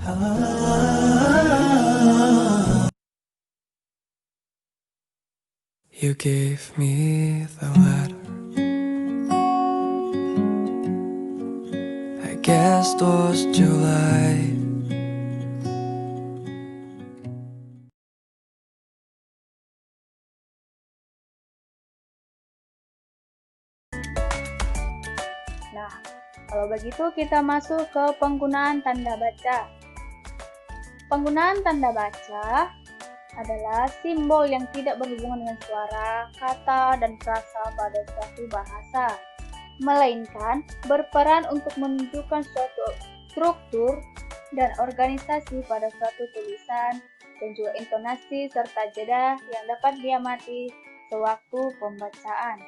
You gave me the letter. I guess it was July. Nah, kalau begitu kita masuk ke penggunaan tanda baca. Penggunaan tanda baca adalah simbol yang tidak berhubungan dengan suara, kata, dan frasa pada suatu bahasa, melainkan berperan untuk menunjukkan suatu struktur dan organisasi pada suatu tulisan, dan juga intonasi serta jeda yang dapat diamati sewaktu pembacaan.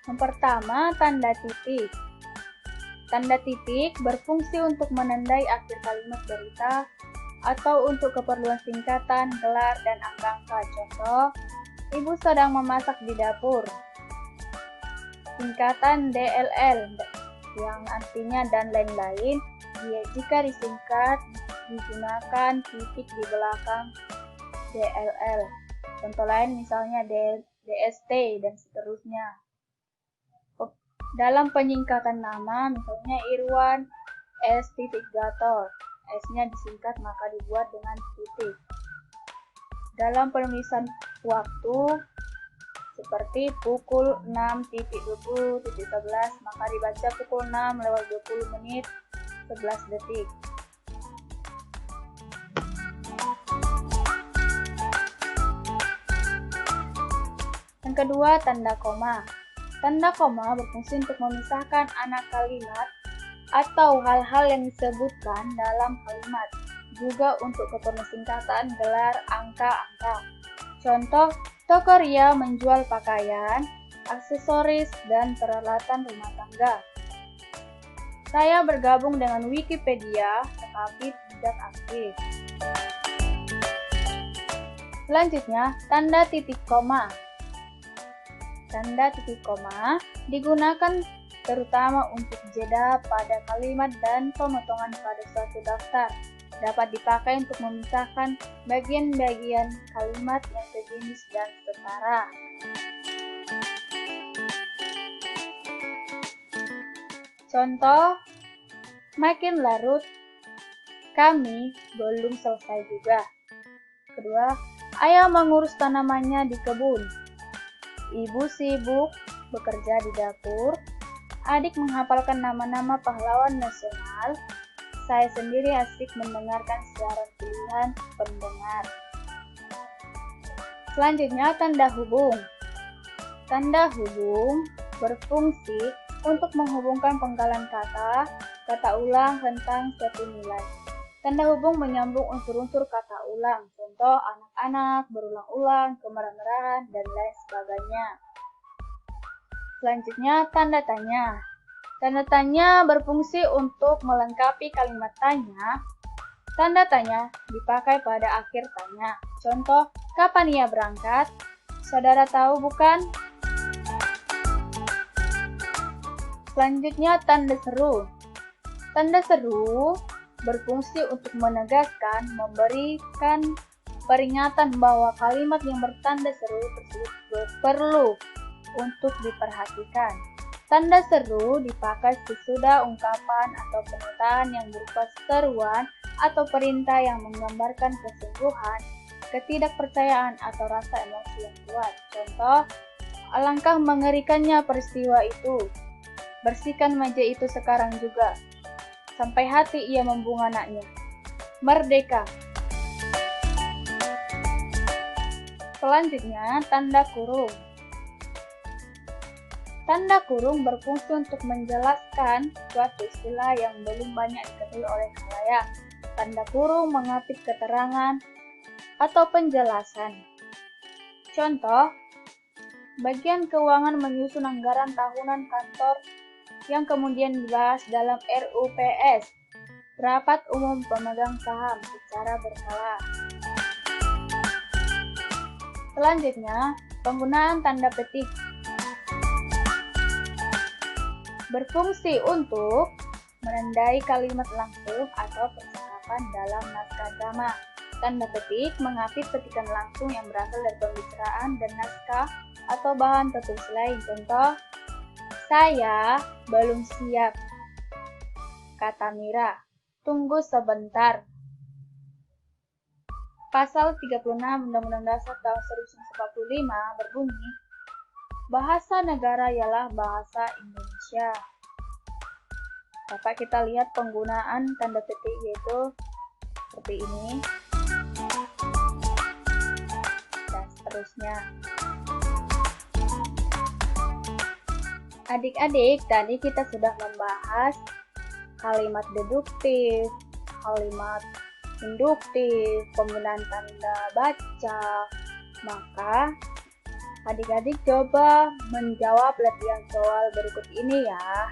Yang pertama, tanda titik. Tanda titik berfungsi untuk menandai akhir kalimat berita atau untuk keperluan singkatan, gelar, dan angka-angka. Contoh, ibu sedang memasak di dapur. Singkatan DLL yang artinya dan lain-lain, jika disingkat digunakan titik di belakang DLL. Contoh lain misalnya DST dan seterusnya. Dalam penyingkatan nama, misalnya Irwan S. Gator, S-nya disingkat maka dibuat dengan titik. Dalam penulisan waktu, seperti pukul 6.20.11, maka dibaca pukul 6:20:11. Yang kedua, tanda koma. Tanda koma berfungsi untuk memisahkan anak kalimat atau hal-hal yang disebutkan dalam kalimat, juga untuk keperluan singkatan, gelar, angka-angka. Contoh, toko Ria menjual pakaian, aksesoris, dan peralatan rumah tangga. Saya bergabung dengan Wikipedia, tetapi tidak aktif. Selanjutnya, tanda titik koma. Tanda titik koma digunakan terutama untuk jeda pada kalimat dan pemotongan pada suatu daftar. Dapat dipakai untuk memisahkan bagian-bagian kalimat yang sejenis dan setara. Contoh, makin larut, kami belum selesai juga. Kedua, ayah mengurus tanamannya di kebun. Ibu sibuk bekerja di dapur. Adik menghafalkan nama-nama pahlawan nasional. Saya sendiri asik mendengarkan siaran pilihan pendengar. Selanjutnya, tanda hubung. Tanda hubung berfungsi untuk menghubungkan penggalan kata ulang tentang suatu nilai. Tanda hubung menyambung unsur-unsur kata ulang, contoh anak-anak, berulang-ulang, kemerah-merahan, dan lain sebagainya. Selanjutnya, tanda tanya. Tanda tanya berfungsi untuk melengkapi kalimat tanya. Tanda tanya dipakai pada akhir tanya. Contoh, kapan ia berangkat? Saudara tahu bukan? Selanjutnya, tanda seru. Tanda seru berfungsi untuk menegaskan, memberikan peringatan bahwa kalimat yang bertanda seru tersebut perlu untuk diperhatikan. Tanda seru dipakai sesudah ungkapan atau pernyataan yang berupa seruan atau perintah yang menggambarkan kesungguhan, ketidakpercayaan, atau rasa emosi yang kuat. Contoh, alangkah mengerikannya peristiwa itu. Bersihkan meja itu sekarang juga. Sampai hati ia membuang anaknya. Merdeka. Selanjutnya, tanda kurung. Tanda kurung berfungsi untuk menjelaskan suatu istilah yang belum banyak diketahui oleh khalayak. Tanda kurung mengapit keterangan atau penjelasan. Contoh, bagian keuangan menyusun anggaran tahunan kantor yang kemudian dibahas dalam RUPS, Rapat Umum Pemegang Saham, secara berkala. Selanjutnya, penggunaan tanda petik. berfungsi untuk menandai kalimat langsung atau percakapan dalam naskah drama. Tanda petik mengapit petikan langsung yang berasal dari pembicaraan dan naskah atau bahan tertulis lain. Contoh, saya belum siap, kata Mira. Tunggu sebentar. Pasal 36 Undang-Undang Dasar tahun 1945 berbunyi, bahasa negara ialah bahasa Indonesia. Dapat kita lihat penggunaan tanda petik yaitu seperti ini dan seterusnya. Adik-adik, tadi kita sudah membahas kalimat deduktif, kalimat induktif, penggunaan tanda baca. Maka adik-adik coba menjawab latihan soal berikut ini ya.